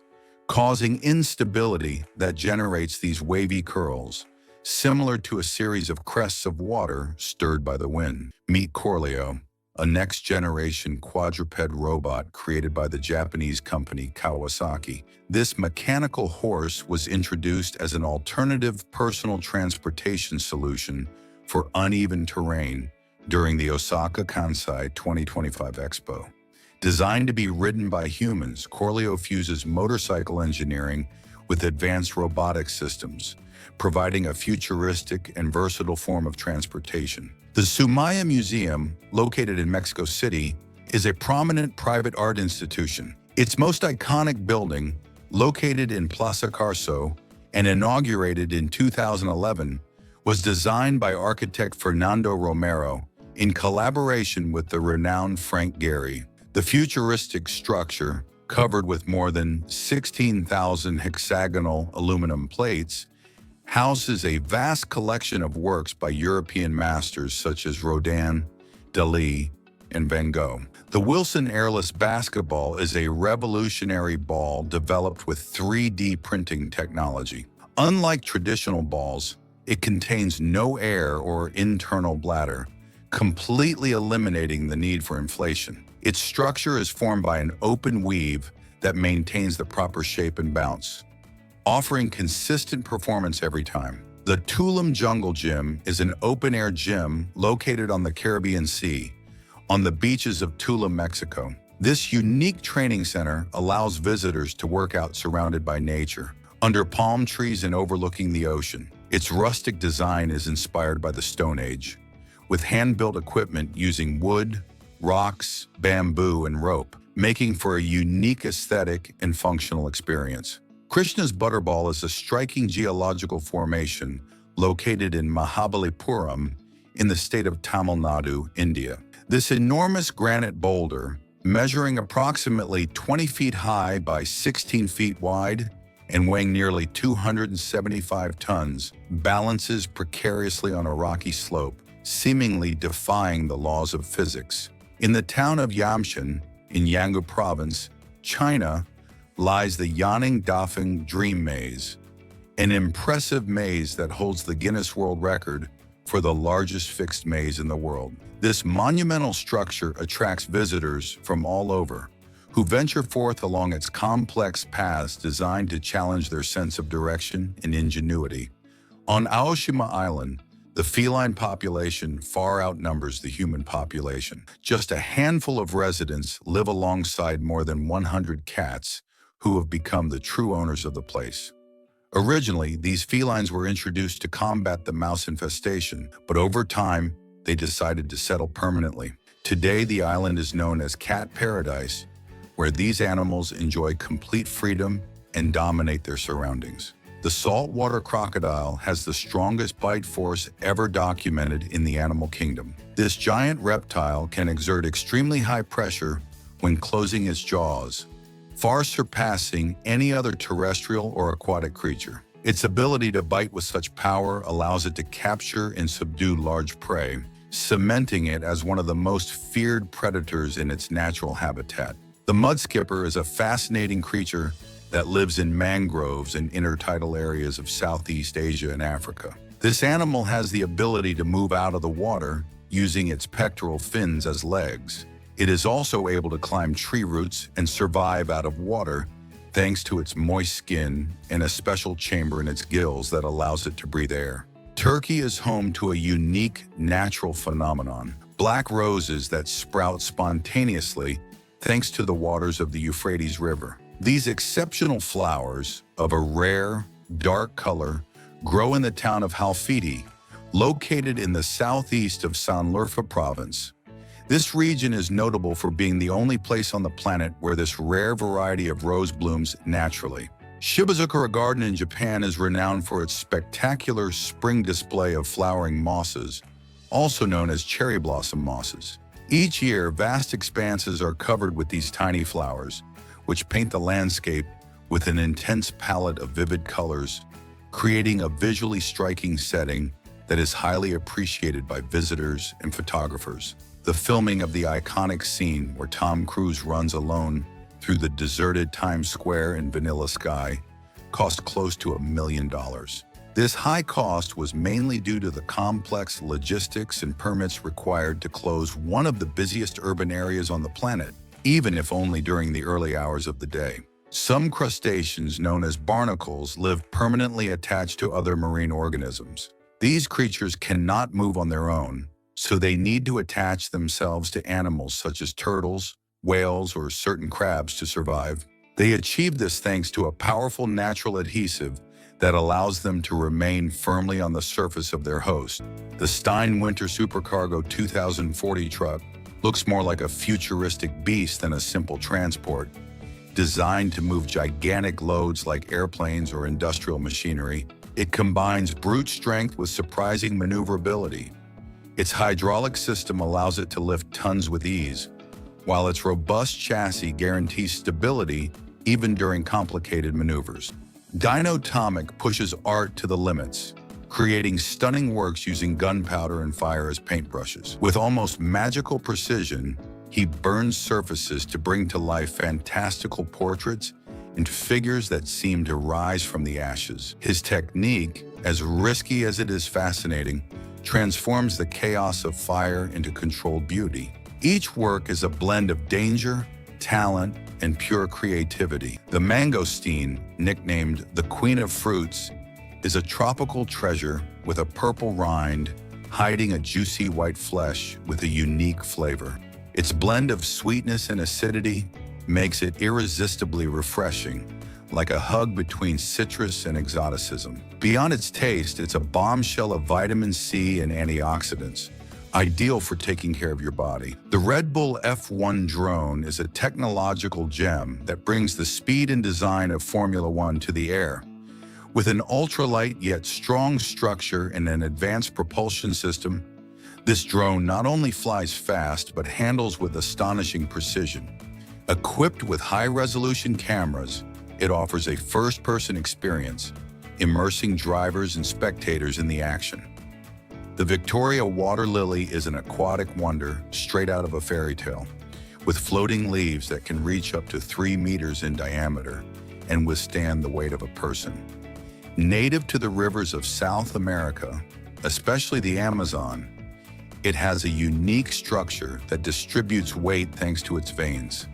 causing instability that generates these wavy curls, similar to a series of crests of water stirred by the wind. Meet Corleo, a next-generation quadruped robot created by the Japanese company Kawasaki. This mechanical horse was introduced as an alternative personal transportation solution for uneven terrain during the Osaka Kansai 2025 Expo. Designed to be ridden by humans, Corleo fuses motorcycle engineering with advanced robotic systems, providing a futuristic and versatile form of transportation. The Sumaya Museum, located in Mexico City, is a prominent private art institution. Its most iconic building, located in Plaza Carso and inaugurated in 2011, was designed by architect Fernando Romero in collaboration with the renowned Frank Gehry. The futuristic structure, covered with more than 16,000 hexagonal aluminum plates, houses a vast collection of works by European masters such as Rodin, Dalí, and Van Gogh. The Wilson Airless Basketball is a revolutionary ball developed with 3D printing technology. Unlike traditional balls, it contains no air or internal bladder, completely eliminating the need for inflation. Its structure is formed by an open weave that maintains the proper shape and bounce, offering consistent performance every time. The Tulum Jungle Gym is an open-air gym located on the Caribbean Sea, on the beaches of Tulum, Mexico. This unique training center allows visitors to work out surrounded by nature, under palm trees and overlooking the ocean. Its rustic design is inspired by the Stone Age, with hand-built equipment using wood, rocks, bamboo, and rope, making for a unique aesthetic and functional experience. Krishna's Butterball is a striking geological formation located in Mahabalipuram in the state of Tamil Nadu, India. This enormous granite boulder, measuring approximately 20 feet high by 16 feet wide and weighing nearly 275 tons, balances precariously on a rocky slope, seemingly defying the laws of physics. In the town of Yamshan, in Yangon Province, China, lies the Yanning Dafeng Dream Maze, an impressive maze that holds the Guinness World Record for the largest fixed maze in the world. This monumental structure attracts visitors from all over, who venture forth along its complex paths designed to challenge their sense of direction and ingenuity. On Aoshima Island, the feline population far outnumbers the human population. Just a handful of residents live alongside more than 100 cats who have become the true owners of the place. Originally, these felines were introduced to combat the mouse infestation, but over time, they decided to settle permanently. Today, the island is known as Cat Paradise, where these animals enjoy complete freedom and dominate their surroundings. The saltwater crocodile has the strongest bite force ever documented in the animal kingdom. This giant reptile can exert extremely high pressure when closing its jaws, far surpassing any other terrestrial or aquatic creature. Its ability to bite with such power allows it to capture and subdue large prey, cementing it as one of the most feared predators in its natural habitat. The mudskipper is a fascinating creature that lives in mangroves and intertidal areas of Southeast Asia and Africa. This animal has the ability to move out of the water using its pectoral fins as legs. It is also able to climb tree roots and survive out of water thanks to its moist skin and a special chamber in its gills that allows it to breathe air. Turkey is home to a unique natural phenomenon, black roses that sprout spontaneously thanks to the waters of the Euphrates River. These exceptional flowers, of a rare, dark color, grow in the town of Halfiti, located in the southeast of Sanlurfa province. This region is notable for being the only place on the planet where this rare variety of rose blooms naturally. Shibazakura Garden in Japan is renowned for its spectacular spring display of flowering mosses, also known as cherry blossom mosses. Each year, vast expanses are covered with these tiny flowers, which paint the landscape with an intense palette of vivid colors, creating a visually striking setting that is highly appreciated by visitors and photographers. The filming of the iconic scene where Tom Cruise runs alone through the deserted Times Square in Vanilla Sky cost close to $1 million. This high cost was mainly due to the complex logistics and permits required to close one of the busiest urban areas on the planet, even if only during the early hours of the day. Some crustaceans, known as barnacles, live permanently attached to other marine organisms. These creatures cannot move on their own, so they need to attach themselves to animals such as turtles, whales, or certain crabs to survive. They achieve this thanks to a powerful natural adhesive that allows them to remain firmly on the surface of their host. The Stein Winter Supercargo 2040 truck looks more like a futuristic beast than a simple transport, designed to move gigantic loads like airplanes or industrial machinery. It combines brute strength with surprising maneuverability. Its hydraulic system allows it to lift tons with ease, while its robust chassis guarantees stability even during complicated maneuvers. Dinotomic pushes art to the limits, creating stunning works using gunpowder and fire as paintbrushes. With almost magical precision, he burns surfaces to bring to life fantastical portraits and figures that seem to rise from the ashes. His technique, as risky as it is fascinating, transforms the chaos of fire into controlled beauty. Each work is a blend of danger, talent, and pure creativity. The mangosteen, nicknamed the Queen of Fruits, is a tropical treasure with a purple rind, hiding a juicy white flesh with a unique flavor. Its blend of sweetness and acidity makes it irresistibly refreshing, like a hug between citrus and exoticism. Beyond its taste, it's a bombshell of vitamin C and antioxidants, ideal for taking care of your body. The Red Bull F1 drone is a technological gem that brings the speed and design of Formula One to the air. With an ultralight yet strong structure and an advanced propulsion system, this drone not only flies fast but handles with astonishing precision. Equipped with high-resolution cameras, it offers a first-person experience, immersing drivers and spectators in the action. The Victoria water lily is an aquatic wonder straight out of a fairy tale, with floating leaves that can reach up to 3 meters in diameter and withstand the weight of a person. Native to the rivers of South America, especially the Amazon, it has a unique structure that distributes weight thanks to its veins.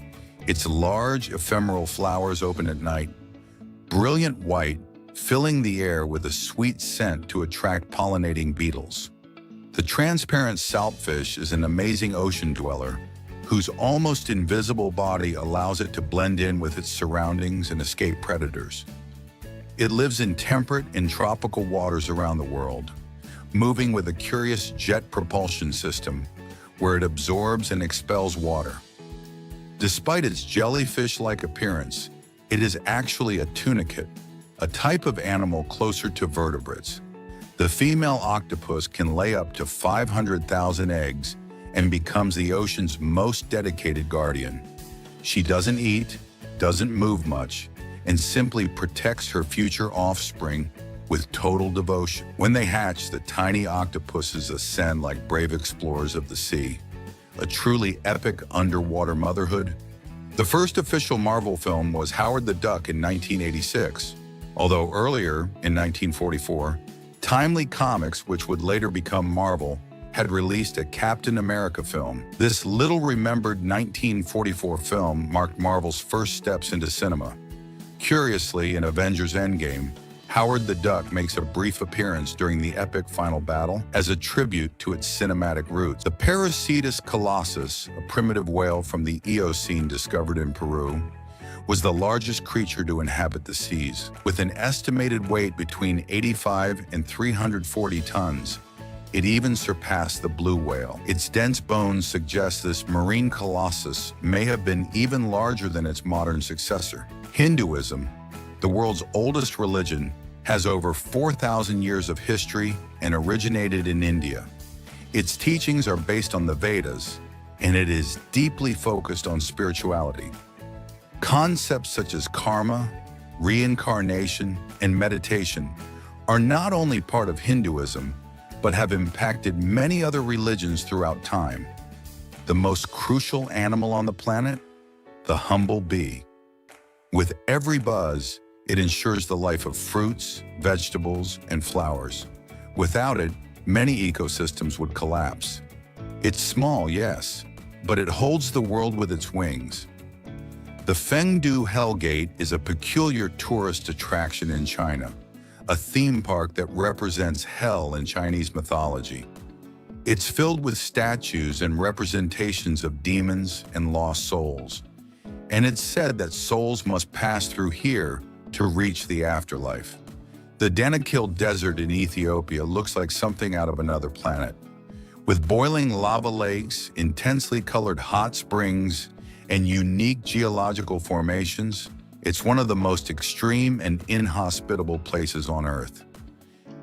Its large, ephemeral flowers open at night, brilliant white, filling the air with a sweet scent to attract pollinating beetles. The transparent saltfish is an amazing ocean dweller whose almost invisible body allows it to blend in with its surroundings and escape predators. It lives in temperate and tropical waters around the world, moving with a curious jet propulsion system where it absorbs and expels water. Despite its jellyfish-like appearance, it is actually a tunicate, a type of animal closer to vertebrates. The female octopus can lay up to 500,000 eggs and becomes the ocean's most dedicated guardian. She doesn't eat, doesn't move much, and simply protects her future offspring with total devotion. When they hatch, the tiny octopuses ascend like brave explorers of the sea, a truly epic underwater motherhood. The first official Marvel film was Howard the Duck in 1986, although earlier, in 1944, Timely Comics, which would later become Marvel, had released a Captain America film. This little-remembered 1944 film marked Marvel's first steps into cinema. Curiously, in Avengers Endgame, Howard the Duck makes a brief appearance during the epic final battle as a tribute to its cinematic roots. The Parasitus colossus, a primitive whale from the Eocene discovered in Peru, was the largest creature to inhabit the seas. With an estimated weight between 85 and 340 tons, it even surpassed the blue whale. Its dense bones suggest this marine colossus may have been even larger than its modern successor. Hinduism, the world's oldest religion, has over 4,000 years of history and originated in India. Its teachings are based on the Vedas, and it is deeply focused on spirituality. Concepts such as karma, reincarnation, and meditation are not only part of Hinduism, but have impacted many other religions throughout time. The most crucial animal on the planet? The humble bee. With every buzz, it ensures the life of fruits, vegetables, and flowers. Without it, many ecosystems would collapse. It's small, yes, but it holds the world with its wings. The Fengdu Hell Gate is a peculiar tourist attraction in China, a theme park that represents hell in Chinese mythology. It's filled with statues and representations of demons and lost souls, and it's said that souls must pass through here to reach the afterlife. The Danakil Desert in Ethiopia looks like something out of another planet. With boiling lava lakes, intensely colored hot springs, and unique geological formations, it's one of the most extreme and inhospitable places on Earth.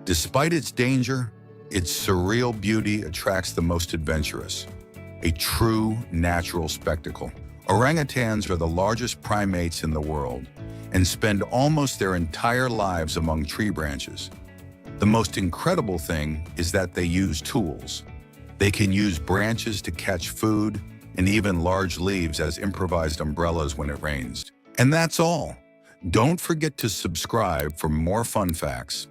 Despite its danger, its surreal beauty attracts the most adventurous. a true natural spectacle. Orangutans are the largest primates in the world and spend almost their entire lives among tree branches. The most incredible thing is that they use tools. They can use branches to catch food and even large leaves as improvised umbrellas when it rains. And that's all. Don't forget to subscribe for more fun facts.